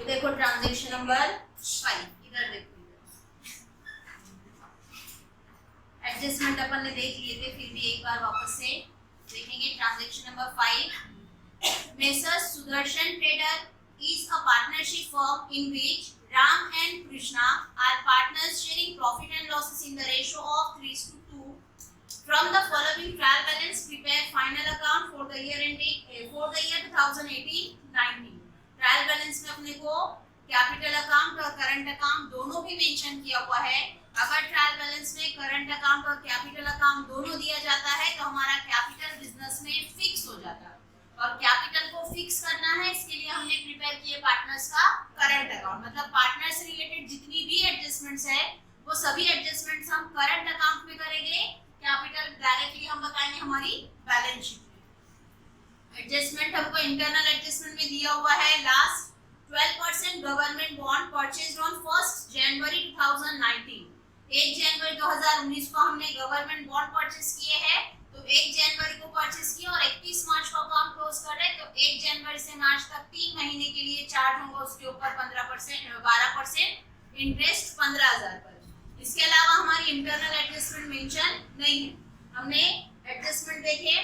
ये देखो transaction number 5, इधर देखो, एडजस्टमेंट अपन ने देख लिए थे, फिर भी एक बार वापस से देखेंगे। Transaction number 5, messrs Sudarshan trader is a partnership firm in which Ram and Krishna are partners sharing profit and losses in the ratio of 3:2. From the following trial balance, prepare final account for the year ending for the year 2018-19. Trial balance में अपने को capital account और current account दोनों भी mention किया हुआ है। अगर ट्रायल बैलेंस में करंट अकाउंट और कैपिटल अकाउंट दोनों दिया जाता है तो हमारा कैपिटल बिजनेस में फिक्स हो जाता है, और कैपिटल को फिक्स करना है, इसके लिए हमने प्रिपेयर किए पार्टनर्स का करंट अकाउंट। मतलब पार्टनर से रिलेटेड जितनी भी एडजस्टमेंट्स है वो सभी एडजस्टमेंट्स हम करंट अकाउंट में करेंगे, कैपिटल डायरेक्टली हम बताएंगे हमारी बैलेंस शीट में। एडजस्टमेंट हमको इंटरनल एडजस्टमेंट में दिया हुआ है last 12% government bond purchased on 1 जनवरी 2019। 1 जनवरी 2019 को हमने गवर्नमेंट बॉन्ड परचेज किए हैं, तो 1 जनवरी को परचेज किया और 31 मार्च को अकाउंट क्लोज कर रहे, तो 1 जनवरी से मार्च तक 3 महीने के लिए चार्ज होगा उसके ऊपर 12% इंटरेस्ट 15,000 पर। इसके अलावा हमारी इंटरनल एडजस्टमेंट मेंशन नहीं है। हमने एडजस्टमेंट देखे,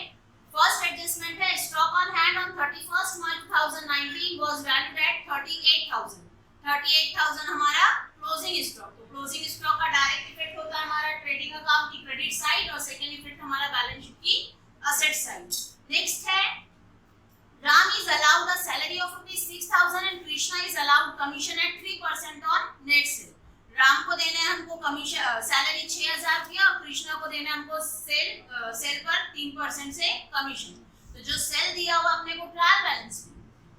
फर्स्ट एडजस्टमेंट है stock on hand on 31 March 2019 was valued at 38,000। 38,000 हमारा क्लोजिंग स्टॉक, तो क्लोजिंग स्टॉक का डायरेक्ट इफेक्ट होता है हमारा ट्रेडिंग अकाउंट की क्रेडिट साइड, और सेकंड इफेक्ट हमारा बैलेंस शीट की असेट साइड। नेक्स्ट है Ram is allowed the salary of ₹6,000 and Krishna is allowed commission at 3% on net sale. Ram को देना है हमको कमीशन सैलरी 6,000 रुपया, और कृष्णा को देना है हमको सेल पर 3% से कमीशन। तो जो सेल दिया हुआ अपने को ट्रायल बैलेंस में,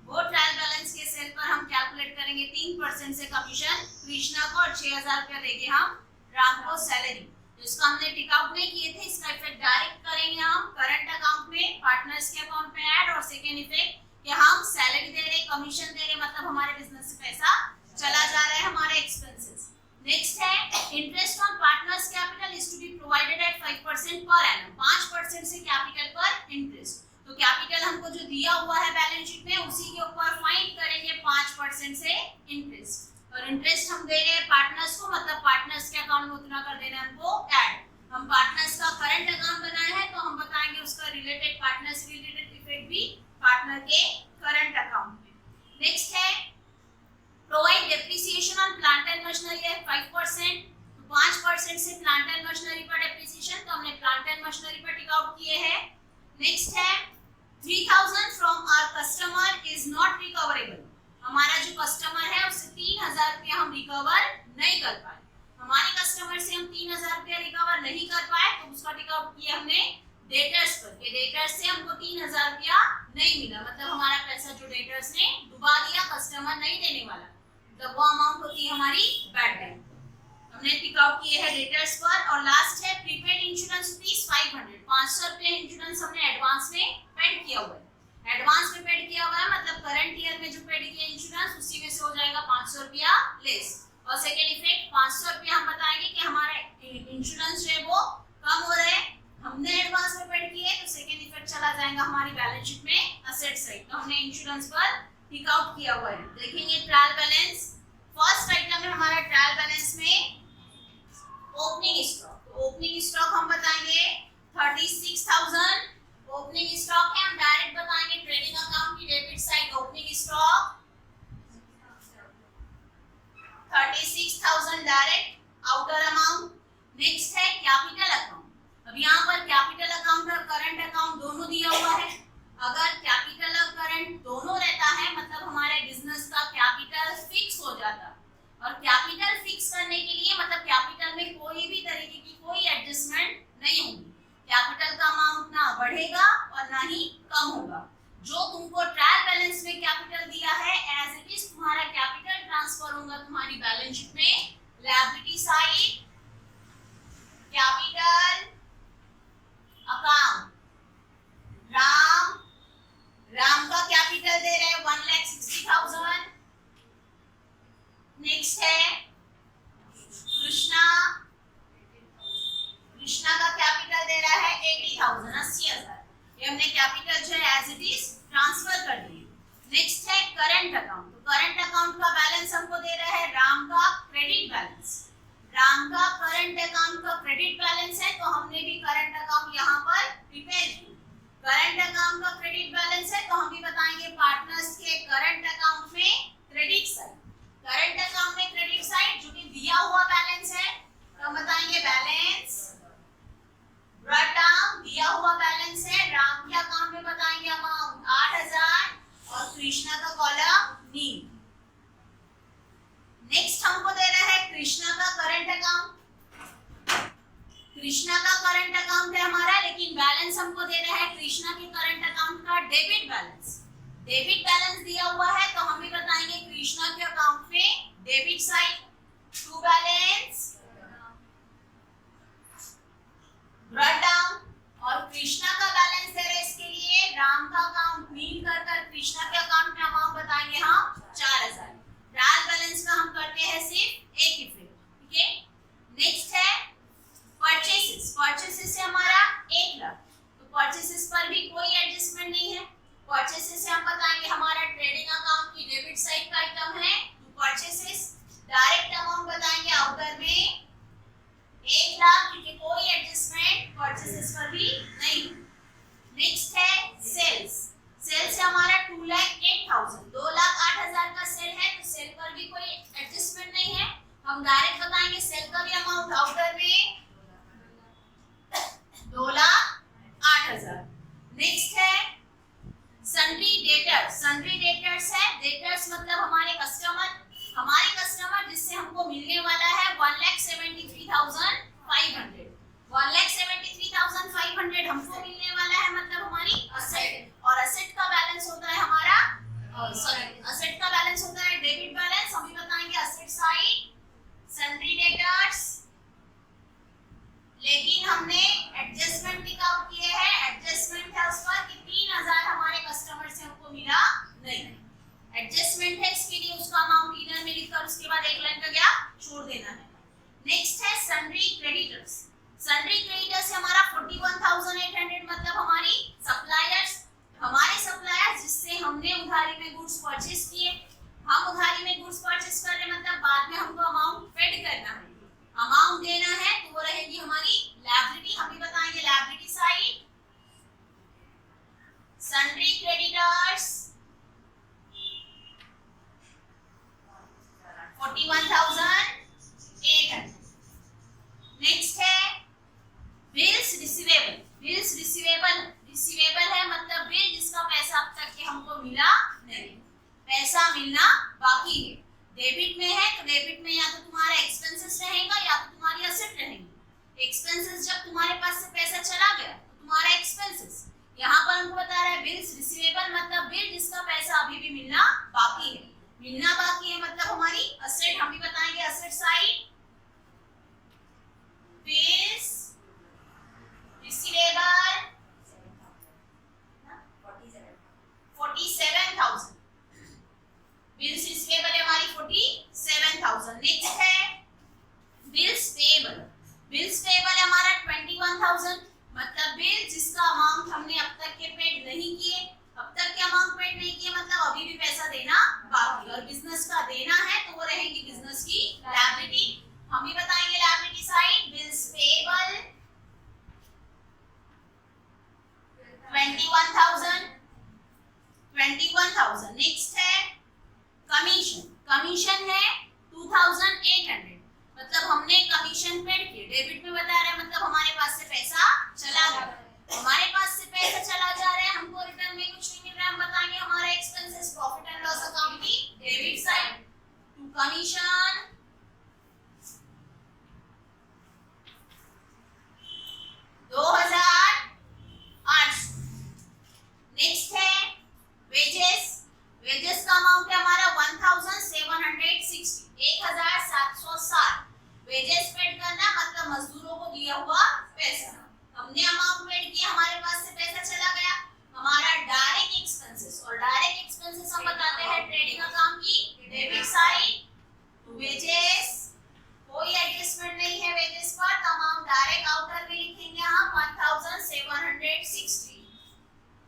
वो ट्रायल बैलेंस के सेल पर हम कैलकुलेट करेंगे 3% से कमीशन कृष्णा को, और 6,000 रुपया देंगे हम राम को सैलरी। तो इसको हमने टिक आउट नहीं किए थे, इसका इफेक्ट डायरेक्ट करेंगे हम करंट अकाउंट में, पार्टनर्स के अकाउंट में ऐड, और सेकेंड इफेक्ट कि हम सैलरी दे रहे, कमीशन दे रहे, मतलब हमारे बिजनेस से पैसा चला जा रहा है, हमारे एक्सपेंसेस। नेक्स्ट है interest on partners capital is to be provided at 5% per annum. 5% से कैपिटल पर इंटरेस्ट, तो कैपिटल हमको जो दिया हुआ है बैलेंस शीट में उसी के ऊपर फाइंड करेंगे 5% से इंटरेस्ट, और इंटरेस्ट हम दे रहे हैं पार्टनर्स को, मतलब पार्टनर्स के अकाउंट में उतना कर देना हमको ऐड। हम पार्टनर्स का करंट अकाउंट बनाया है तो हम बताएंगे उसका रिलेटेड पार्टनर्स रिलेटेड इफेक्ट भी पार्टनर के करंट अकाउंट में। नेक्स्ट है provide depreciation on plant and machinery है 5%, तो 5% से प्लांट एंड मशीनरी पर डेप्रिसिएशन, तो हमने प्लांट एंड मशीनरी पर टिक आउट किए हैं। नेक्स्ट है 3,000 from our customer is not recoverable. हमारा जो कस्टमर है उससे 3,000 रुपया हम रिकवर नहीं कर पाए, हमारे कस्टमर से हम 3,000 रुपया रिकवर नहीं कर पाए, तो उसका टिक आउट किया हमने डेटर्स पर, कि डेटर्स से हमको 3,000 रुपया नहीं मिला, मतलब हमारा पैसा जो डेटर्स ने डुबा दिया, कस्टमर नहीं देने वाला, तो वो अमाउंट होती है हमारी बैड डेट। हमने टिक आउट किए हैं डेटर्स पर। और लास्ट है प्रीपेड इंश्योरेंस फीस 500, 500 रुपये इंश्योरेंस हमने एडवांस में पेड किया हुआ है। एडवांस में पेड किया हुआ है मतलब करंट ईयर में जो पेड किया इंश्योरेंस उसी में से हो जाएगा 500 रुपया लेस। और सेकंड इफेक्ट 500 रुपया हम बताएंगे कि हमारे इंश्योरेंस जो है वो कम हो रहा है, हमने एडवांस में पेड किए, तो सेकंड इफेक्ट चला जाएगा हमारी बैलेंस शीट में असेट साइड, तो हमने इंश्योरेंस पर टिक आउट किया हुआ है। देखेंगे ट्रायल बैलेंस, फर्स्ट आइटम है हमारा ट्रायल बैलेंस में ओपनिंग स्टॉक। तो ओपनिंग स्टॉक हम बताएंगे 36,000 ओपनिंग स्टॉक है, हम डायरेक्ट बताएंगे ट्रेडिंग अकाउंट की debit side opening stock 36,000 direct outer amount. Next है कैपिटल अकाउंट। अब यहाँ पर कैपिटल अकाउंट और करंट अकाउंट दोनों दिया हुआ है। अगर कैपिटल और करंट दोनों रहता है मतलब हमारे बिजनेस का कैपिटल फिक्स हो जाता, और कैपिटल फिक्स करने के लिए मतलब कैपिटल में कोई भी तरीके की कोई एडजस्टमेंट नहीं होगी, कैपिटल का अमाउंट ना बढ़ेगा और ना ही कम होगा। जो तुमको ट्रायल बैलेंस में कैपिटल दिया है एज इट इज तुम्हारा कैपिटल ट्रांसफर होगा तुम्हारी बैलेंस शीट में liability side capital account. Ram का कैपिटल दे रहे हैं 1,60,000। नेक्स्ट है कृष्णा का कैपिटल दे रहा है 80,000 80,000। ये हमने कैपिटल जो है एज इट इज ट्रांसफर कर दिए। नेक्स्ट है करंट अकाउंट। तो करंट अकाउंट का का करंट अकाउंट का क्रेडिट बैलेंस है, तो हमने भी करंट अकाउंट यहाँ पर प्रिपेयर किया। करंट अकाउंट का क्रेडिट बैलेंस है, तो हम भी बताएंगे पार्टनर्स के करंट अकाउंट में क्रेडिट साइड। करंट अकाउंट में क्रेडिट साइड जो कि दिया हुआ बैलेंस है, तो हम बताएंगे बैलेंस ब्रॉट डाउन, दिया हुआ बैलेंस है। राम के अकाउंट में बताएंगे अमाउंट 8000 और कृष्णा का कॉलम नील। नेक्स्ट हमको दे रहा है कृष्णा का करंट अकाउंट। कृष्णा का करंट अकाउंट है हमारा, लेकिन बैलेंस हमको दे रहा है कृष्णा के करंट अकाउंट का डेबिट बैलेंस। डेबिट बैलेंस दिया हुआ है, तो हम भी बताएंगे कृष्णा के अकाउंट में debit side to balance brought down, और कृष्णा का बैलेंस दे रहे हैं, इसके लिए राम का अकाउंट मीन कर कृष्णा के अकाउंट में अमाउंट बताएंगे हम 4000। ट्रायल बैलेंस का हम करते हैं सिर्फ एक ही फिर, ठीक है। नेक्स्ट है परचेसेस। परचेसेस से हमारा 1 लाख, तो परचेसेस पर भी कोई एडजस्टमेंट नहीं है। परचेसेस से हम बताएंगे हमारा ट्रेडिंग अकाउंट की डेबिट साइड का आइटम है, तो परचेसेस डायरेक्ट अमाउंट बताएंगे आउटर में 1 लाख, क्योंकि कोई एडजस्टमेंट परचेसेस पर भी नहीं। नेक्स्ट है सेल्स। सेल से हमारा 2,08,000, 2,08,000 का सेल है, तो सेल पर भी कोई एडजस्टमेंट नहीं है। हम डायरेक्ट बताएंगे सेल का भी अमाउंट आउटर में 2,08,000। नेक्स्ट है सन्ड्री डेटर्स। सन्ड्री डेटर्स है, डेटर्स मतलब हमारे कस्टमर जिससे हमको मिलने वाला है 1,73,500। 1,73,500 हमको मिलने वाला है, मतलब हमारी असेट, और असेट का बैलेंस होता है हमारा असेट का बैलेंस होता है डेबिट बैलेंस। हम भी बताएंगे असेट साइड सन्ड्री डेटर्स, लेकिन हमने एडजस्टमेंट टिक आउट किए हैं। एडजस्टमेंट है उस पर कि 3,000 हमारे कस्टमर से हमको मिला नहीं, एडजस्टमेंट है, इसके लिए उसका अमाउंट इनर में लिखकर उसके बाद एक लाइन का गैप छोड़ देना है। नेक्स्ट है सन्ड्री क्रेडिटर्स। सन्ड्री क्रेडिटर्स से हमारा 41,800, मतलब हमारी सप्लायर्स, हमारे सप्लायर्स जिससे हमने उधारी में गुड्स परचेस किए। हम उधारी में गुड्स परचेस कर रहे, मतलब बाद में हमको अमाउंट पेड करना है, अमाउंट देना है, तो वो रहेगी हमारी लायबिलिटी। हम भी बताएंगे liability side sundry creditors 41,800। Next है बिल्स रिसीवेबल। बिल्स रिसीवेबल है, मतलब बिल जिसका पैसा अब तक के हमको मिला नहीं, पैसा मिलना बाकी है। डेबिट में है, तो डेबिट में या तो तुम्हारा एक्सपेंसेस रहेगा या तो तुम्हारी असेट रहेगी। एक्सपेंसेस जब तुम्हारे पास से पैसा चला गया तो तुम्हारा एक्सपेंसेस। यहाँ पर हमको बता रहा है बिल्स रिसीवेबल, मतलब बिल जिसका पैसा अभी भी मिलना बाकी है। मिलना बाकी है मतलब हमारी असेट। हम भी बताएंगे asset side bills receivable 47,000। Bills receivable है हमारी 47,000। नेक्स्ट है बिल्स पेएबल। बिल्स पेएबल है हमारा 21,000, मतलब बिल जिसका अमाउंट हमने अब तक के पेड नहीं किए, अब तक के अमाउंट पेड नहीं किए, मतलब अभी भी पैसा देना बाकी, और बिजनेस का देना है तो वो रहेगी बिजनेस की लायबिलिटी। हम भी बताएंगे liability side bills payable 21,000। Next है कमीशन। कमीशन है 2,800, मतलब हमने कमीशन पेड किए। डेबिट में बता रहे हैं, मतलब हमारे पास से पैसा चला गया, हमारे पास से पैसा चला जा रहा है, हमको रिटर्न में कुछ नहीं मिल रहा है। हम बताएंगे हमारा expenses profit and loss account की debit side to commission 2,800। Next है वेजेस। वेजेस का अमाउंट है हमारा 1,760, 1,760। वेजेस पेड करना मतलब मजदूरों को दिया हुआ पैसा। हमने अमाउंट पेड किया, हमारे पास से पैसा चला गया। हमारा डायरेक्ट एक्सपेंसेस, और डायरेक्ट एक्सपेंसेस हम बताते हैं ट्रेडिंग अकाउंट की डेबिट साइड टू वेजेस। कोई एडजस्टमेंट नहीं है वेजेस पर, तो अमाउंट डायरेक्ट आउटर में लिखेंगे हम 1,760।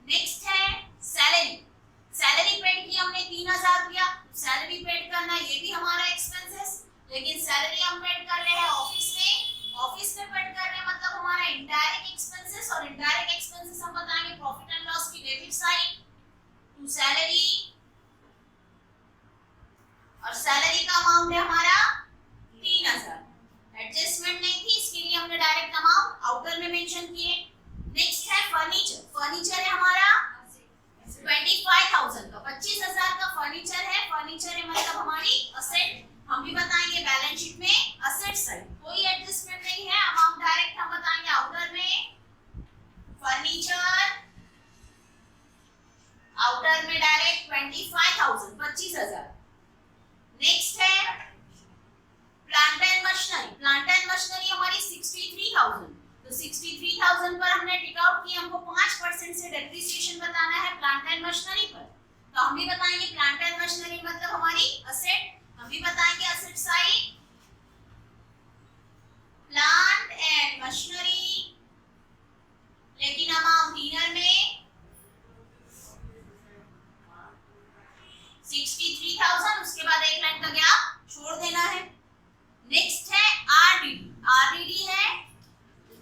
नेक्स्ट है सैलरी। सैलरी पेड की हमने 3,000 दिया, सैलरी पेड करना ये भी हमारा एक्सपेंसेस, लेकिन सैलरी हम पेड कर रहे हैं ऑफिस में सैलरी, और सैलरी का अमाउंट है हमारा 3000। एडजस्टमेंट नहीं थी इसके लिए हमने डायरेक्ट अमाउंट आउटर में मेंशन किए। नेक्स्ट है फर्नीचर। फर्नीचर है हमारा 25,000 का, 25,000 का फर्नीचर है। फर्नीचर है मतलब हमारी असेट। हम भी बताएंगे बैलेंस शीट में असेट साइड, कोई एडजस्टमेंट नहीं है, अमाउंट डायरेक्ट हम बताएंगे आउटर में। फर्नीचर आउटर में डायरेक्ट 25,000, 25,000। नेक्स्ट है plant and machinery. Plant and machinery हमारी 63,000। तो 63,000 पर हमने टिक आउट किया, हमको 5% से डेप्रिसिएशन बताना है प्लांट एंड मशीनरी पर। तो हम भी बताएंगे प्लांट एंड मशीनरी मतलब हमारी असेट। हम भी बताएंगे asset side plant and machinery, लेकिन अमाउंट इनर में 63,000, उसके बाद एक लाइन का गैप छोड़ देना है। नेक्स्ट है आरडीडी। आरडीडी है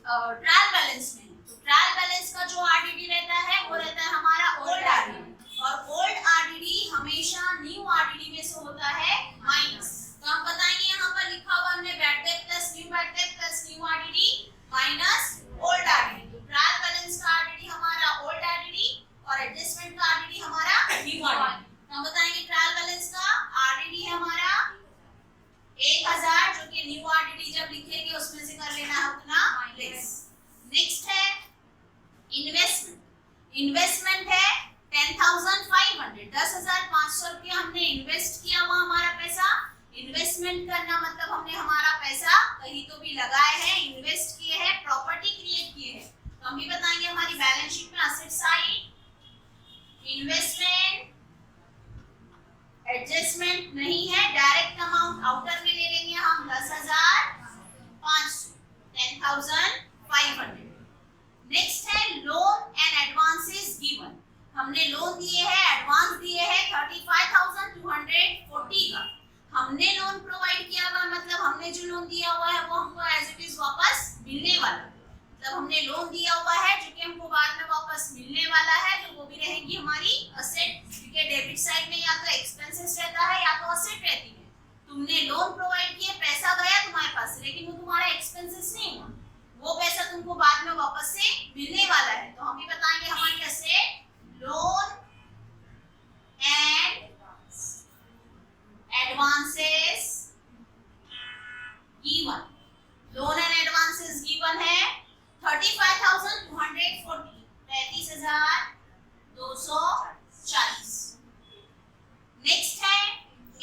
ट्रायल बैलेंस में। तो ट्रायल बैलेंस का जो आरडीडी रहता है वो रहता है हमारा ओल्ड आरडीडी, और ओल्ड आरडीडी हमेशा न्यू आरडीडी में से होता है माइनस। तो हम बताएंगे यहाँ पर लिखा हुआ हमने bad debt plus new RDD minus old RDD. तो ट्रायल बैलेंस का आरडीडी हमारा ओल्ड आरडीडी और एडजस्टमेंट का आरडीडी हमारा न्यू आरडीडी। हम बताएंगे ट्रायल बैलेंस का आरडीडी है हमारा 1000, जो कि न्यू आरडीडी जब लिखेंगे उसमें से कर लेना है उतना लेस। नेक्स्ट है इन्वेस्टमेंट। इन्वेस्टमेंट है 10,500, 10,500 रुपया हमने इन्वेस्ट किया हुआ हमारा पैसा। इन्वेस्टमेंट करना मतलब हमने हमारा पैसा कहीं तो भी लगाए हैं, इन्वेस्ट किए हैं, प्रॉपर्टी क्रिएट किए हैं। तो हम भी बताएंगे हमारी बैलेंस शीट में असेट साइड इन्वेस्टमेंट, एडजस्टमेंट नहीं है, डायरेक्ट अमाउंट आउटर में ले लेंगे हम 10,500, 10,500। नेक्स्ट है लोन एंड एडवांसेस गिवन। हमने लोन दिए हैं, एडवांस दिए हैं 35,240 का। हमने लोन प्रोवाइड किया हुआ मतलब हमने जो लोन दिया हुआ है वो हमको एज इट इज वापस मिलने वाला। मतलब हमने लोन दिया हुआ है जो कि हमको बाद में वापस मिलने वाला है, तो वो भी रहेगी हमारी असेट, क्योंकि डेबिट साइड में या तो एक्सपेंसेस रहता है या तो असेट रहती है। तुमने लोन प्रोवाइड किया, पैसा गया तुम्हारे पास से, लेकिन वो तुम्हारा एक्सपेंसेस नहीं हुआ, वो पैसा तुमको बाद में वापस से मिलने वाला है। तो हम भी बताएंगे हमारी asset loan and advances given. Loan and advances given है 35,240, 33,240। नेक्स्ट है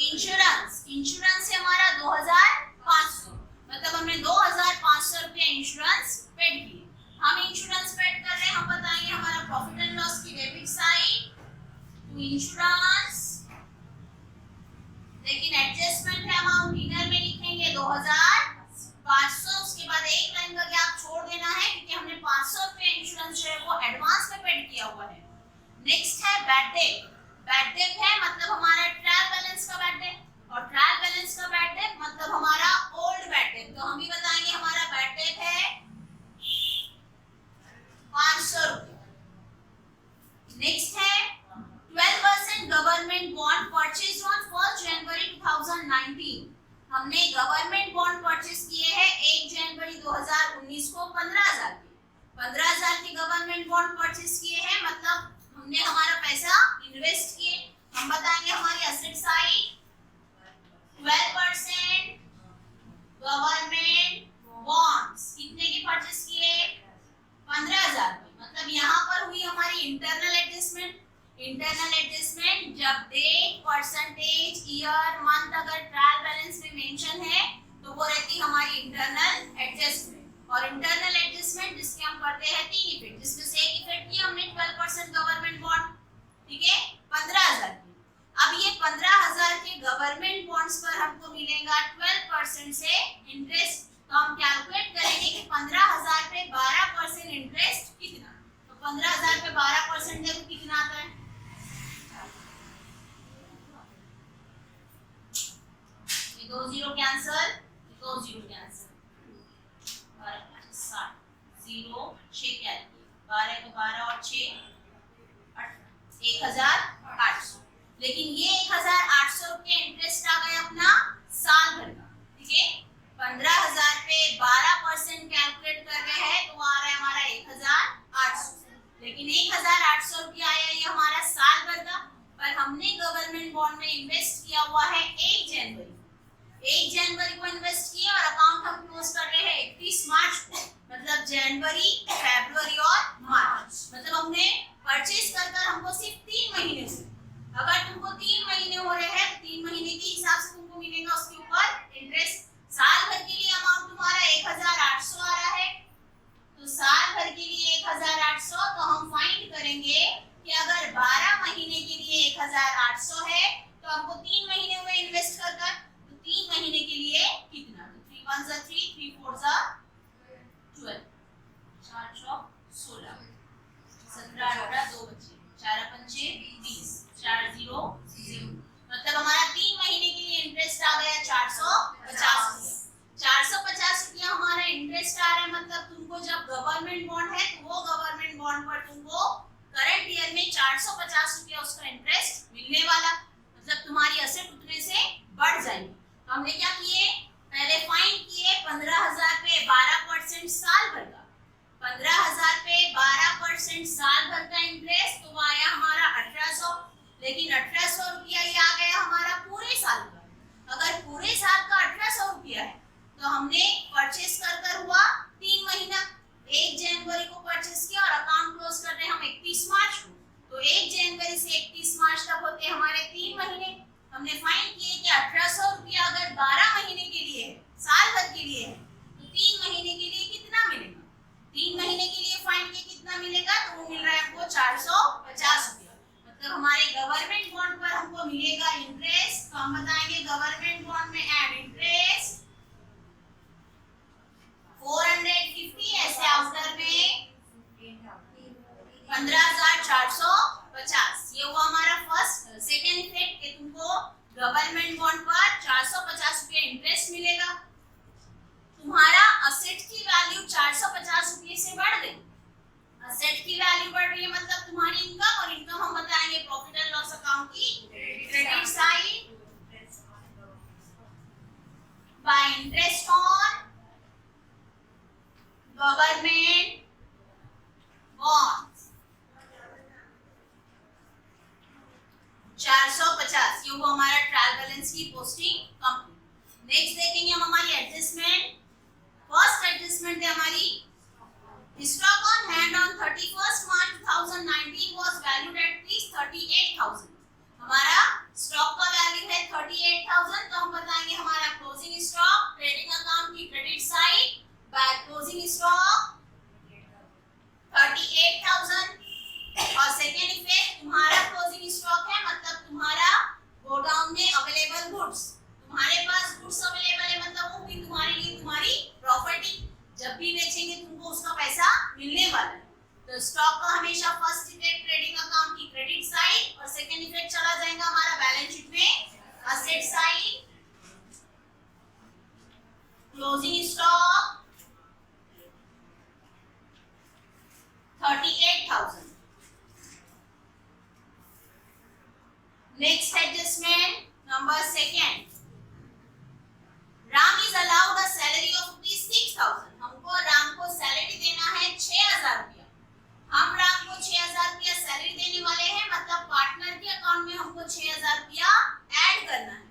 इंश्योरेंस। इंश्योरेंस है हमारा 2,500, मतलब हमने 2,500 रुपया इंश्योरेंस पेड किए। हम इंश्योरेंस पेड कर रहे हैं, हम बताएंगे हमारा प्रॉफिट एंड लॉस की डेबिट साइड टू इंश्योरेंस, लेकिन एडजस्टमेंट है अमाउंट इनर में लिखेंगे 2,500, उसके बाद एक लाइन का गैप छोड़ देना है क्योंकि हमने 500 रुपया इंश्योरेंस जो है वो एडवांस में पेड किया हुआ है। नेक्स्ट है बैड डेट। बैड डेट है मतलब हमारा ट्रायल बैलेंस का बैड डेट, और ट्रायल बैलेंस का बैड डेट मतलब हमारा ओल्ड बैड डेट। तो हम भी बताएंगे हमारा बैड डेट है 500 रुपया। नेक्स्ट है 12% गवर्नमेंट बॉन्ड परचेज ऑन 1 जनवरी 2019। हमने गवर्नमेंट बॉन्ड परचेज किए हैं 1 जनवरी 2019 को 15,000 के। 15,000 के गवर्नमेंट बॉन्ड परचेज किए हैं, मतलब हमने हमारा पैसा इन्वेस्ट किए। हम बताएंगे हमारी असेट साइड 12% गवर्नमेंट बॉन्ड्स कितने के परचेज किए 15,000 के। मतलब यहाँ पर हुई हमारी इंटरनल एडजस्टमेंट। इंटरनल एडजस्टमेंट जब डेट, परसेंटेज, ईयर, मंथ अगर ट्रायल बैलेंस में मेंशन है तो वो रहती हमारी इंटरनल एडजस्टमेंट। और इंटरनल एडजस्टमेंट जिसके हम करते हैं 3 इफेक्ट, जिसमें से एक इफेक्ट की हमने 12% गवर्नमेंट बॉन्ड, ठीक है 15,000 की। अब ये 15,000 के गवर्नमेंट बॉन्ड्स पर हमको मिलेगा 12% से इंटरेस्ट। तो हम कैलकुलेट करेंगे कि 15,000 पे 12% इंटरेस्ट कितना। तो 15,000 पे 12% देखो कितना आता है, ये 2 जीरो कैंसिल, 2 जीरो कैंसिल, 12 5 60, 0 6 क्या 12 को 12 और 6 1008। लेकिन ये 1800 रुपये इंटरेस्ट आ गया अपना साल भर का, ठीक है। 15,000 पे 12% कैलकुलेट कर रहे हैं तो आ रहा है हमारा 1,800, लेकिन 1,800 रुपया आया ये हमारा साल भर का। पर हमने गवर्नमेंट बॉन्ड में इन्वेस्ट किया हुआ है 1 जनवरी को इन्वेस्ट किया और अकाउंट हम क्लोज कर रहे हैं 31 मार्च को, मतलब जनवरी, फरवरी और मार्च, मतलब हमने परचेज कर हमको सिर्फ 3 महीने हुए। अगर तुमको 3 महीने हो रहे हैं 3 महीने के हिसाब से तुमको मिलेगा उसके ऊपर इंटरेस्ट। साल भर के लिए अमाउंट तुम्हारा 1,800 आ रहा है, तो साल भर के लिए 1,800, तो हम फाइंड करेंगे कि अगर 12 महीने के लिए 1,800 है तो हमको 3 महीने हुए इन्वेस्ट कर, तो 3 महीने के लिए कितना, तो 3 1 जा 3, 3 4 जा 12, 4 6 16, 17 18 2 बचे, 4 5 20, 4 0 0, मतलब हमारा 3 महीने के लिए इंटरेस्ट आ गया 450 रुपया। 450 रुपया हमारा इंटरेस्ट आ रहा है, मतलब तुमको जब गवर्नमेंट बॉन्ड है तो वो गवर्नमेंट बॉन्ड पर तुमको करंट ईयर में 450 रुपया उसका इंटरेस्ट मिलने वाला, मतलब तुम्हारी असेट उतने से बढ़ जाएगी। तो हमने क्या किए, पहले फाइंड किए 15,000 पे 12% साल भर का, 15,000 पे 12% साल भर का इंटरेस्ट, तो वो आया हमारा 1,800, लेकिन 1,800 रुपया ये आ गया हमारा पूरे साल का। अगर पूरे साल का 1,800 रुपया है तो हमने परचेस कर हुआ 3 महीना, 1 जनवरी को परचेस किया और अकाउंट क्लोज कर रहे हैं हम 31 मार्च को, तो 1 जनवरी से 31 मार्च तक होते हैं हमारे 3 महीने। हमने फाइंड किए कि 1,800 रुपया अगर 12 महीने के लिए है, साल भर के लिए है, तो 3 महीने के लिए कितना मिलेगा, 3 महीने के लिए फाइंड किए कितना मिलेगा, तो वो मिल रहा है हमको 450 रुपया, मतलब हमारे गवर्नमेंट बॉन्ड पर हमको मिलेगा इंटरेस्ट। तो हम बताएंगे गवर्नमेंट बॉन्ड में ऐड इंटरेस्ट 450, ऐसे आउटर में 15,450, ये हुआ हमारा फर्स्ट। सेकेंड इफेक्ट कि तुमको गवर्नमेंट बॉन्ड पर 450 रुपये इंटरेस्ट मिलेगा। तुम्हारा असेट की वैल्यू 450 रुपये से बढ़ गई, असेट की वैल्यू बढ़ रही है, मतलब तुम्हारी इनकम, और इनकम हम बताएंगे प्रॉफिट एंड लॉस अकाउंट की credit side by interest on government bonds 450, ये वो हमारा ट्रायल बैलेंस की पोस्टिंग कंप्लीट। नेक्स्ट देखेंगे हम हमारी एडजस्टमेंट। फर्स्ट एडजस्टमेंट है हमारी stock on hand on 31st March 2019 was valued at rupees 38,000। हमारा स्टॉक का वैल्यू है 38,000, तो हम बताएंगे हमारा क्लोजिंग स्टॉक ट्रेडिंग अकाउंट की credit side by closing stock 38,000। और सेकेंड इफेक्ट तुम्हारा क्लोजिंग स्टॉक है, मतलब तुम्हारा गोडाउन में अवेलेबल गुड्स, तुम्हारे पास गुड्स अवेलेबल है, मतलब वो भी तुम्हारे लिए तुम्हारी प्रॉपर्टी, जब भी बेचेंगे तुमको उसका पैसा मिलने वाला है। तो स्टॉक का हमेशा फर्स्ट इफेक्ट ट्रेडिंग अकाउंट की क्रेडिट साइड, और सेकेंड इफेक्ट चला जाएगा हमारा बैलेंस शीट में asset side closing stock 38,000। Next adjustment number second, Ram is allowed a salary of ₹6,000। हमको राम को सैलरी देना है 6,000 रुपया, हम राम को 6,000 रुपया सैलरी देने वाले हैं, मतलब पार्टनर के अकाउंट में हमको 6,000 रुपया ऐड करना है,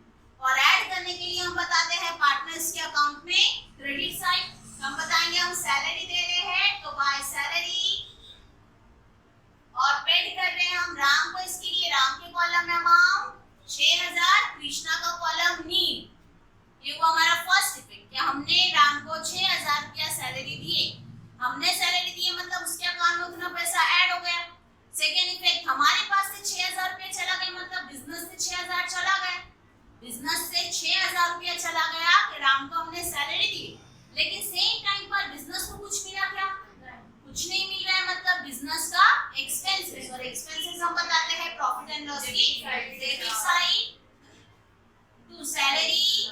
और ऐड करने के लिए हम बताते हैं पार्टनर्स के अकाउंट में क्रेडिट साइड। हम बताएंगे हम सैलरी दे रहे हैं तो बाय सैलरी, और पेड कर रहे हैं हम राम को, इसके लिए राम के कॉलम में अमाउंट 6,000, कृष्णा का कॉलम नील। ये वो हमारा फर्स्ट इफेक्ट, क्या हमने राम को 6,000 रुपया सैलरी दिए, हमने सैलरी दी मतलब उसके अकाउंट में उतना पैसा ऐड हो गया। सेकेंड इफेक्ट, हमारे पास से 6,000 रुपया चला गया, मतलब बिजनेस से 6,000 चला गया, बिजनेस से 6,000 रुपया चला गया कि राम को हमने सैलरी दी, लेकिन सेम टाइम पर बिजनेस को कुछ मिला क्या, कुछ नहीं मिल रहा है, मतलब बिजनेस का एक्सपेंसेस, और एक्सपेंसेस हम बताते हैं प्रॉफिट एंड लॉस की debit side to salary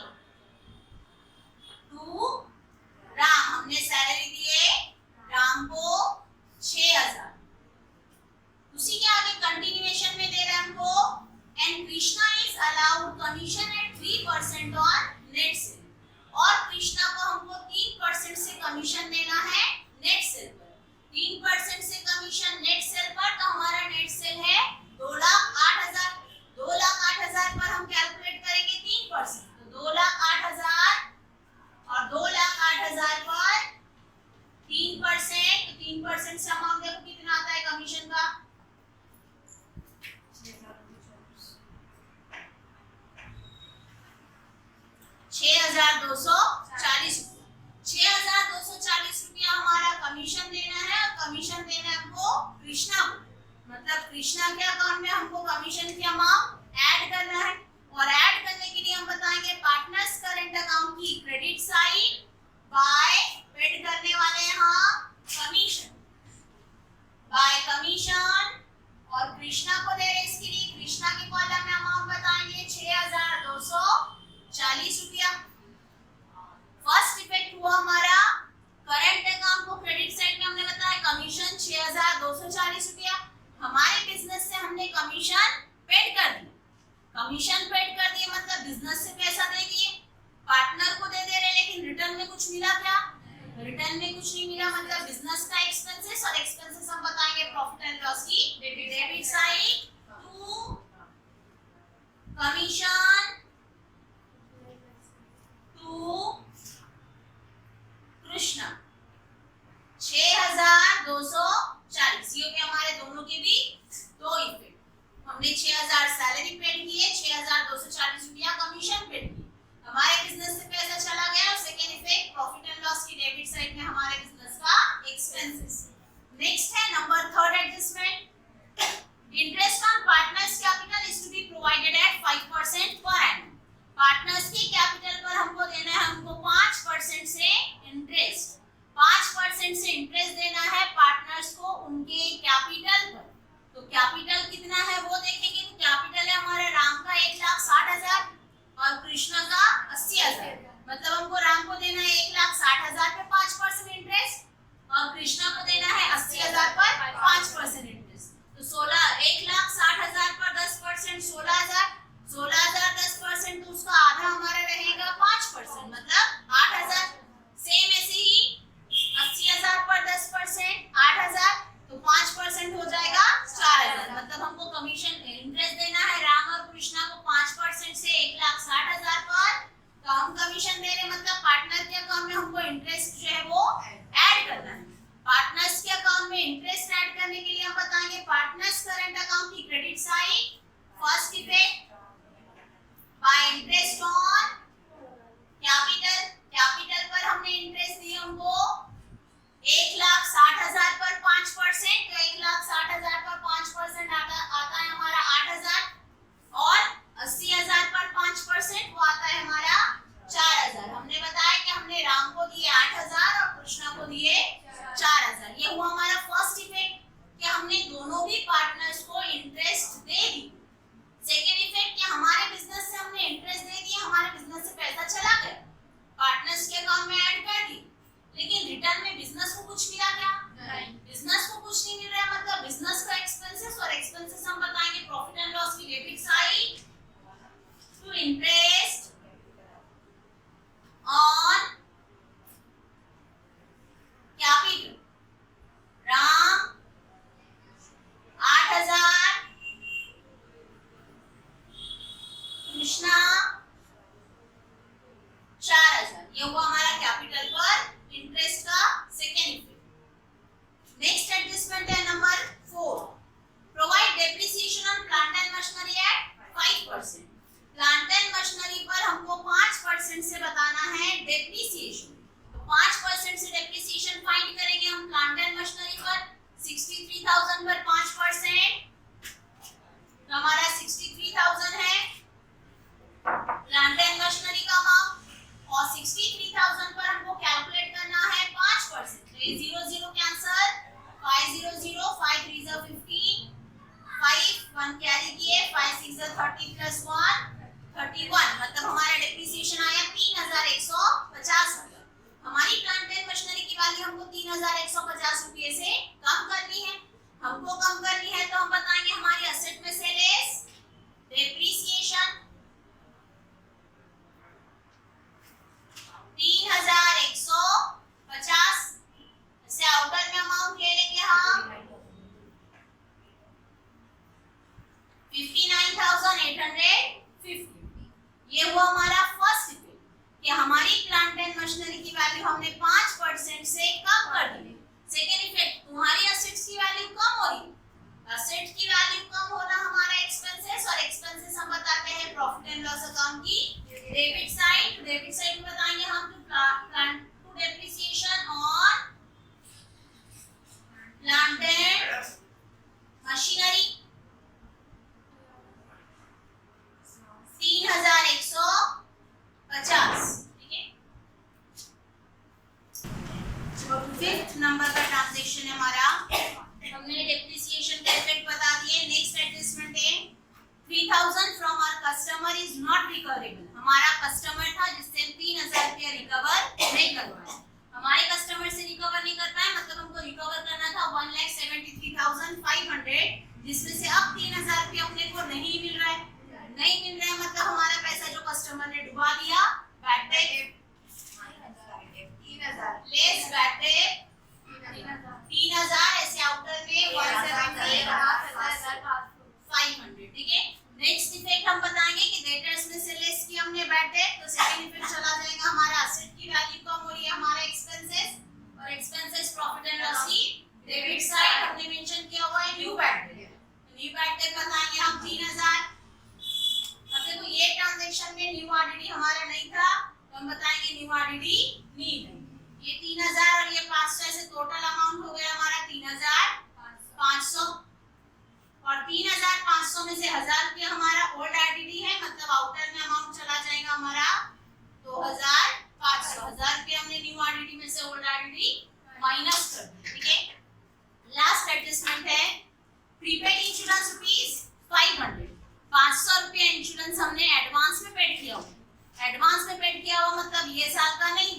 to Ram. हमने सैलरी दिए राम को 6,000, उसी के आगे कंटिन्यूएशन में दे रहे हैं हमको, and allowed commission at 3% on net sale, और कृष्णा को हमको 3% से कमीशन देना है नेट सेल पर। 3% से कमीशन नेट सेल पर, तो हमारा नेट सेल है 2,08,000। 2,08,000 पर हम कैलकुलेट करेंगे 3%, तो 2,08,000 और 2,08,000 पर 3%, तो 3% से अमाउंट देखो कितना आता है कमीशन का, 6,240 रुपया। 6,240 रुपया हमारा कमीशन देना है, और कमीशन देना है हमको कृष्णा को, मतलब कृष्णा के अकाउंट में हमको कमीशन की अमाउंट ऐड करना है। और ऐड करने के लिए हम बताएंगे पार्टनर्स करंट अकाउंट की क्रेडिट साइड बाय पेड करने वाले यहाँ कमीशन, बाय कमीशन, और कृष्णा को दे रहे इसके लिए कृष्णा के कॉलम में अमाउंट बताएंगे 6,240 रुपया। फर्स्ट इफेक्ट हुआ हमारा करंट अकाउंट को क्रेडिट साइड में हमने बताया कमीशन 6,240 रुपया। हमारे बिजनेस से हमने कमीशन पेड कर दी, कमीशन पेड कर दिए मतलब बिजनेस से पैसा दे दिए, पार्टनर को दे रहे, लेकिन रिटर्न में कुछ मिला क्या? रिटर्न में कुछ नहीं मिला, मतलब बिजनेस का एक्सपेंसेस, और एक्सपेंसेस हम बताएंगे प्रॉफिट एंड लॉस की debit side to commission to Krishna 6,240। ये हमारे दोनों के भी दो इफेक्ट, हमने 6,000 सैलरी पेड किए, 6,240 रुपया कमीशन पेड किए, हमारे बिजनेस से पैसा चला गया। और second effect profit and loss की डेबिट साइड में हमारे बिजनेस का एक्सपेंसेस। नेक्स्ट है number third adjustment, interest on partners capital is to be provided at 5% per annum. Partners की कैपिटल पर हमको देना है, हमको 5% से इंटरेस्ट, 5% से इंटरेस्ट देना है पार्टनर्स को उनके कैपिटल पर। तो कैपिटल कितना है वो देखेंगे, तो कैपिटल है हमारे राम का 1,60,000 और कृष्णा का 80,000, मतलब हमको राम को देना है 1,60,000 पे 5% इंटरेस्ट, और कृष्णा को देना है 80,000 पर 5% इंटरेस्ट। तो 1,60,000 पर 10%, 16,000, 16,000 10%, तो उसका आधा हमारा रहेगा 5%, मतलब 8,000। सेम ऐसे ही 80,000 पर 10% 8,000, तो 5% हो जाएगा 4,000, मतलब हमको कमीशन इंटरेस्ट देना है राम और कृष्णा को 5% से 1,60,000 पर, तो हम कमीशन दे रहे, मतलब पार्टनर के अकाउंट में हमको इंटरेस्ट जो है वो ऐड करना है। पार्टनर्स के अकाउंट में इंटरेस्ट ऐड करने के लिए हम बताएंगे पार्टनर्स करंट अकाउंट की credit side first effect bye interest on capital, capital पर हमने इंटरेस्ट दिए उनको 1,60,000 पर 5%, तो 1,60,000 पर 5% आता है हमारा 8,000, और 80,000 पर 5% वो आता है हमारा 4,000। हमने बताया कि हमने राम को दिए 8,000 और कृष्णा को दिए 4,000। ये हुआ हमारा फर्स्ट इफेक्ट कि हमने दोनों भी पार्टनर्स को इंटरेस्ट दे दी। सेकेंड इफेक्ट कि हमारे बिजनेस से हमने इंटरेस्ट दे दिया, हमारे बिजनेस से पैसा चला गया, पार्टनर्स के अकाउंट में ऐड कर दी, लेकिन रिटर्न में बिजनेस को कुछ मिला क्या? नहीं, बिजनेस को कुछ नहीं मिल रहा है, मतलब बिजनेस का एक्सपेंसेस, और एक्सपेंसेस हम बताएंगे प्रॉफिट एंड लॉस की debit side to interest on capital. Ram 8,000, Krishna 4,000, ये हुआ हमारा कैपिटल पर इंटरेस्ट का सेकेंड इफेक्ट। नेक्स्ट एडजस्टमेंट है number 4, provide depreciation on plant and machinery at 5%। Plant and machinery पर हमको 5% से बताना है डेप्रिसिएशन, तो 5% से डेप्रिसिएशन फाइंड करेंगे हम प्लांट एंड मशीनरी पर 63,000 पर 5%, तो हमारा 63,000 है प्लांट एंड मशीनरी का अमाउंट, और 63,000 पर हमको कैलकुलेट करना है 5%, तो ये 0 0 कैंसिल, 5 0 0, 5 3 जा 15, 5 1 कैरी किए, 5 6 जा 30 प्लस 1 31, मतलब हमारा डेप्रिसिएशन आया 3,150 रुपये। हमारी प्लांट एंड मशीनरी की वैल्यू हमको 3,150 रुपये से कम करनी है, हमको कम करनी है, तो हम बताएंगे हमारी एसेट में से लेस डेप्रिसिएशन, ये हुआ हमारा फर्स्ट इफेक्ट कि हमारी प्लांट एंड मशीनरी की वैल्यू हमने 5% से कम कर दी। सेकेंड इफेक्ट, तुम्हारी एसेट्स की वैल्यू कम हो रही। एसेट की वैल्यू कम होना हमारा एक्सपेंसेस, और एक्सपेंसेस हम बताते हैं प्रॉफिट एंड लॉस अकाउंट की डेबिट साइड। डेबिट साइड में बताएंगे हम plant to depreciation on plant and machinery 3150, ठीक है। फिफ्थ नंबर का ट्रांजैक्शन है हमारा, हमने डेप्रिसिएशन का इफेक्ट बता दिए। नेक्स्ट एडजस्टमेंट है 3000 from our customer is not recoverable. हमारा कस्टमर था जिससे 3000 रुपया रिकवर नहीं करवाया, हमारे कस्टमर से रिकवर नहीं कर पाए, मतलब हमको रिकवर करना था 1,73,500, जिसमें से अब 3000 रुपया अपने को नहीं मिल रहा है। नहीं मिल रहा है मतलब हमारा पैसा जो कस्टमर ने डुबा दिया, bad debt 3000 less bad debt 3000, ऐसे आउटर में 1,73,500, ठीक है। नेक्स्ट इफेक्ट हम बताएंगे कि डेटर्स में से लेस किया हमने बैड डेट, तो सेकंड इफेक्ट चला जाएगा हमारा एसेट की वैल्यू कम हो रही है, हमारा एक्सपेंसेस, और एक्सपेंसेस प्रॉफिट एंड लॉस की डेबिट साइड हमने मेंशन किया हुआ है new bad debt. New bad debt बताएंगे हम 3000। अब देखो ये ट्रांजैक्शन में न्यू आरडीडी हमारा नहीं था, तो हम बताएंगे न्यू आरडीडी नहीं है। ये 3000 और ये 500 ऐसे टोटल अमाउंट हो गया हमारा 3500, और 3500 में से 1000 रुपया हमारा ओल्ड आरडीडी है, मतलब आउटर में अमाउंट चला जाएगा हमारा 2500। 1000 रुपया हमने न्यू आरडीडी में से ओल्ड आरडीडी माइनस कर दिया, ठीक है। लास्ट एडजस्टमेंट है प्रीपेड इंश्योरेंस ₹500। 500 रुपया इंश्योरेंस हमने एडवांस में पेड किया हुआ। एडवांस में पेड किया हुआ मतलब ये साल का नहीं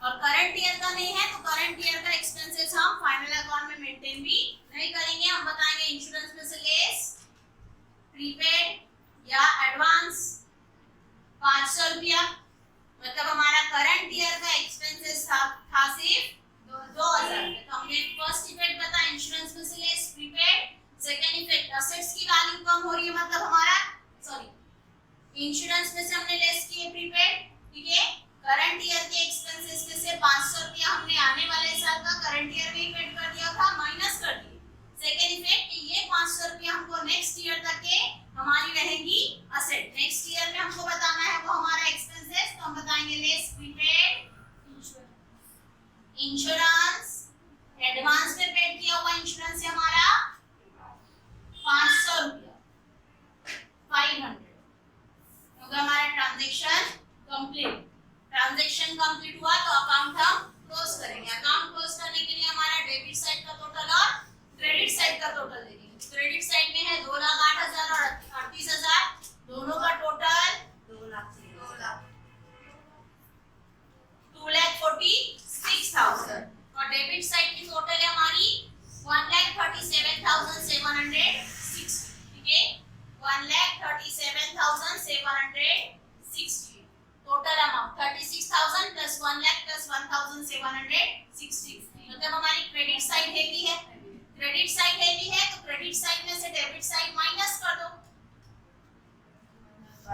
और करंट ईयर का नहीं है, तो करंट ईयर का एक्सपेंसेस हम फाइनल अकाउंट में मेंटेन भी नहीं करेंगे। हम बताएंगे इंश्योरेंस में से लेस प्रीपेड या एडवांस 500 रुपया, मतलब हमारा करंट ईयर का एक्सपेंसेस था सिर्फ 2000। तो हमने फर्स्ट इफेक्ट बताया इंश्योरेंस में से less prepaid. Second effect assets की वैल्यू कम हो रही है, मतलब हमारा इंश्योरेंस में से हमने लेस किए प्रीपेड, ठीक है। करंट ईयर के एक्सपेंसेस में से 500 रुपया हमने आने वाले साल का करंट ईयर में ही पेड कर दिया था, माइनस कर दिए। सेकंड इफेक्ट कि ये 500 रुपया हमको नेक्स्ट ईयर तक के हमारी रहेंगी असेट, नेक्स्ट ईयर में हमको बताना है वो हमारा एक्सपेंसेस, तो हम बताएंगे लेस प्रीपेड इंश्योरेंस। एडवांस में पेड किया हुआ इंश्योरेंस है हमारा 500 रुपया 500, होगा हमारा ट्रांजैक्शन कंप्लीट। ट्रांजैक्शन कंप्लीट हुआ तो अकाउंट हम क्लोज करेंगे। अकाउंट क्लोज करने के लिए हमारा डेबिट साइड का टोटल और क्रेडिट साइड का टोटल देंगे। क्रेडिट साइड में है 2,08,000 और 38,000, दोनों का टोटल 2,46,000, और डेबिट साइड की टोटल है हमारी 1,37,760, ठीक है। 1,37,760 total amount 36,000 plus 1 lakh plus 1,760, मतलब हमारी क्रेडिट साइड हेवी है। क्रेडिट साइड हेवी है तो क्रेडिट साइड में से डेबिट साइड माइनस कर दो।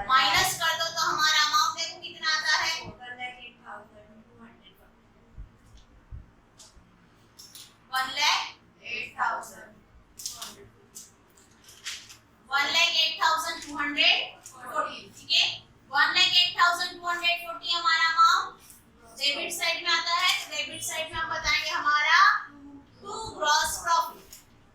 माइनस कर दो तो हमारा अमाउंट देखो कितना आता है 1,08,240, ठीक है। 1,08,240 हमारा अमाउंट डेबिट साइड में आता है, तो डेबिट साइड में हम बताएंगे हमारा to gross profit.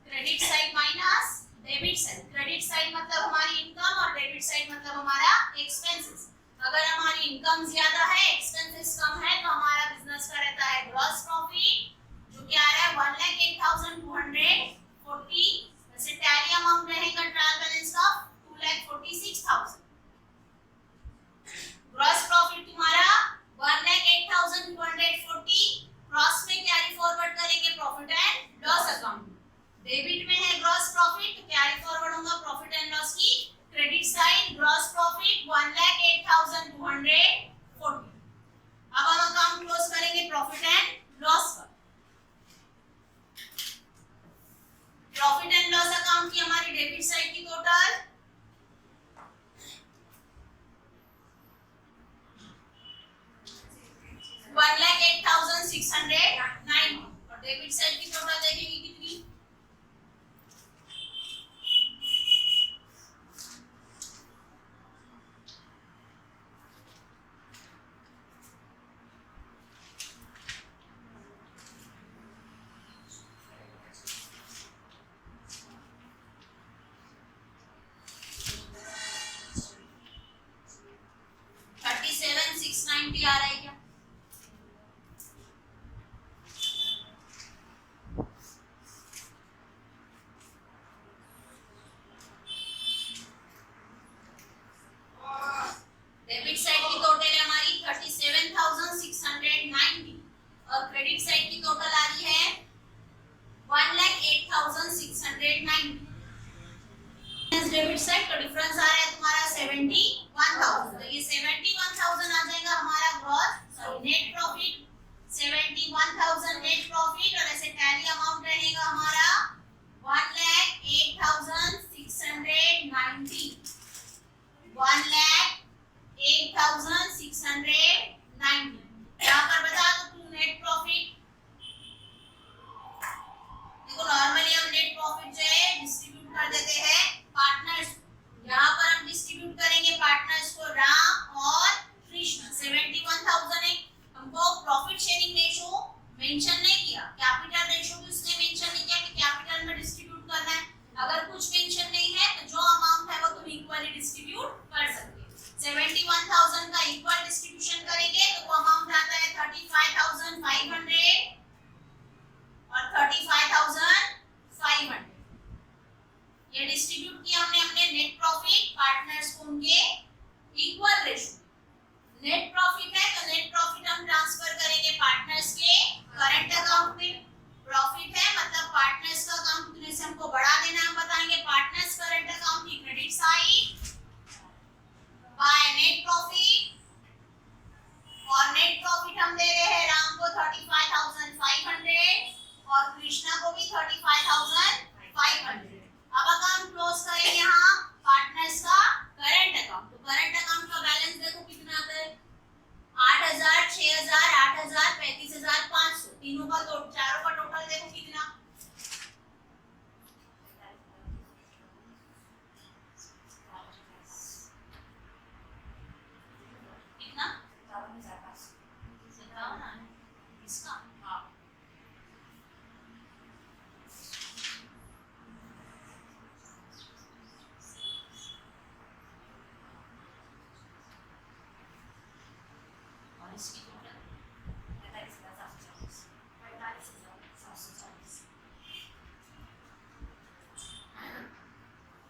Credit side minus debit side. Credit side मतलब हमारी इनकम और डेबिट साइड मतलब हमारा एक्सपेंसेस। अगर हमारी इनकम ज्यादा है एक्सपेंसेस कम है तो हमारा बिजनेस का रहता है ग्रॉस प्रॉफिट, जो कि आ रहा है 1,08,240। वैसे टैली अमाउंट रहेगा ट्रायल बैलेंस का 2,46,000। ग्रॉस प्रॉफिट तुम्हारा 1,08,240, क्रॉस में कैरी फॉरवर्ड करेंगे profit and loss account. Debit में है ग्रॉस प्रॉफिट तो कैरी फॉरवर्ड होगा प्रॉफिट एंड लॉस की क्रेडिट साइड। Gross profit 1,08,240। अब हम अकाउंट क्लोज करेंगे प्रॉफिट एंड लॉस का। प्रॉफिट एंड लॉस अकाउंट की हमारी डेबिट साइड की टोटल 690 और डेबिट साइड की टोटल देखेंगे कितनी 37,690 आ रहा है क्या डेबिट साइड की टोटल है हमारी 37,690 और क्रेडिट साइड की टोटल आ रही है 1,08,690 डेबिट साइड का डिफरेंस आ रहा है तुम्हारा 71,000 तो ये 71,000 आ जाएगा हमारा gross net profit 71,000 net profit और ऐसे टैली अमाउंट रहेगा हमारा 1,08,690 1,08,690 यहाँ पर बता दो तू नेट प्रॉफिट देखो नॉर्मली हम नेट प्रॉफिट जो है डिस्ट्रीब्यूट कर देते हैं पार्टनर्स यहाँ पर हम डिस्ट्रीब्यूट करेंगे पार्टनर्स को राम और कृष्ण 71,000 है हमको प्रॉफिट शेयरिंग रेशो मेंशन नहीं किया कैपिटल रेशो भी उसने मेंशन नहीं किया कि कैपिटल में डिस्ट्रीब्यूट करना है अगर कुछ मेंशन नहीं है तो जो अमाउंट है वो तुम इक्वली डिस्ट्रीब्यूट कर सकते हो 71,000 का इक्वल डिस्ट्रीब्यूशन करेंगे तो वो अमाउंट आता है 35,500 और 35,500 ये डिस्ट्रीब्यूट किया हमने अपने नेट प्रॉफिट पार्टनर्स को उनके इक्वल रेशो नेट प्रॉफिट है तो नेट प्रॉफिट हम ट्रांसफर करेंगे पार्टनर्स के करंट अकाउंट में प्रॉफिट है मतलब पार्टनर्स का अकाउंट उतने से हमको बढ़ा देना हम बताएंगे पार्टनर्स करंट अकाउंट की credit side by net profit और नेट प्रॉफिट हम दे रहे हैं राम को 35,500 और कृष्णा को भी 35,500 अब अकाउंट क्लोज करें यहाँ पार्टनर्स का करंट अकाउंट तो करंट अकाउंट का बैलेंस देखो कितना आता है 8,000 6,000 8,000 35,500 तीनों का तो चारों का टोटल देखो कितना कितना 57,500 इसका हाँ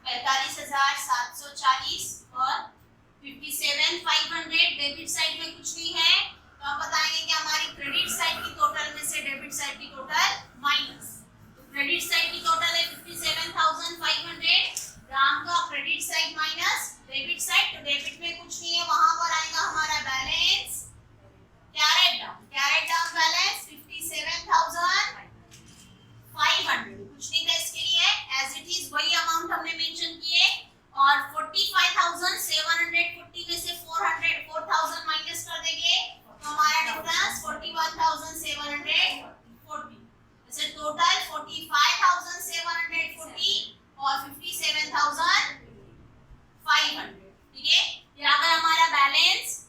45,740 और 57,500 डेबिट साइड में कुछ नहीं है तो हम बताएंगे कि हमारी क्रेडिट साइड की टोटल में से डेबिट साइड की टोटल माइनस तो क्रेडिट साइड की टोटल है 57,500 राम का credit side minus debit side तो डेबिट में कुछ नहीं है वहां पर आएगा हमारा बैलेंस कैरेट डाउन बैलेंस 57,500 कुछ नहीं था इसके लिए एज इट इज वही अमाउंट हमने मेंशन किए और 45,740 में से 4,000 माइनस कर देंगे तो हमारा डिफरेंस 41,740 ऐसे टोटल 45,740 और 57,500 ठीक है ये अगर हमारा balance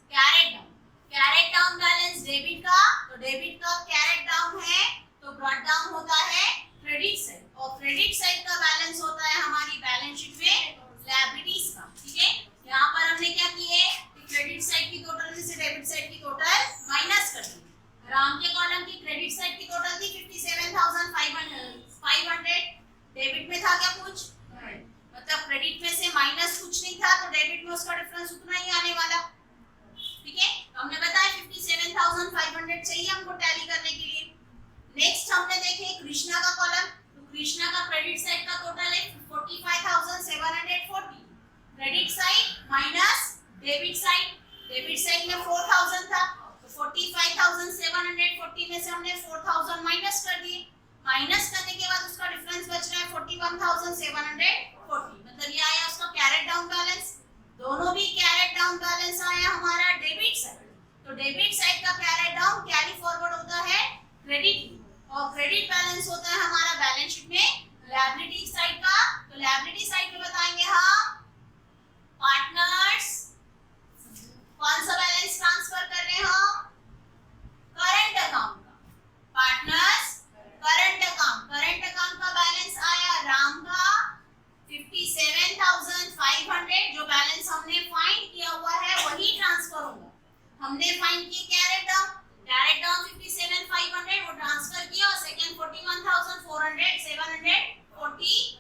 carried down balance debit का तो डेबिट का कैरेट डाउन है तो ब्रॉट डाउन होता है क्रेडिट साइड और क्रेडिट साइड का बैलेंस होता है हमारी बैलेंस शीट में लायबिलिटीज का ठीक है यहाँ पर हमने क्या किए कि क्रेडिट साइड की टोटल में से डेबिट साइड की टोटल माइनस कर दी राम के कॉलम की क्रेडिट साइड की टोटल थी 57,500 डेबिट में था क्या कुछ मतलब क्रेडिट में से माइनस कुछ नहीं था तो डेबिट में उसका डिफरेंस उतना ही आने वाला ठीक है तो हमने बताया 57,500 चाहिए हमको टैली करने के लिए नेक्स्ट हमने देखे कृष्णा का कॉलम तो कृष्णा का क्रेडिट साइड का टोटल है 45,740 credit side minus debit side में 4,000 था तो 45,740 में से हमने 4,000 माइनस कर दिए माइनस करने के बाद उसका डिफरेंस बच रहा है 41,740 मतलब ये आया उसका कैरेट डाउन बैलेंस दोनों भी कैरेट डाउन बैलेंस आया हमारा डेबिट साइड तो डेबिट साइड का कैरेट डाउन कैरी फॉरवर्ड होता है क्रेडिट, और क्रेडिट बैलेंस होता है हमारा बैलेंस शीट में लायबिलिटी साइड का। तो लायबिलिटी साइड में बताएंगे हम पार्टनर्स, कौन सा बैलेंस ट्रांसफर कर रहे हैं हम, करंट अकाउंट का। पार्टनर्स करंट अकाउंट का बैलेंस आया राम का 57,500, जो बैलेंस हमने फाइंड किया हुआ है वही ट्रांसफर होगा। हमने फाइंड किया क्या डायरेक्ट डाउन 57,500 वो ट्रांसफर किया, और सेकंड 41,400 740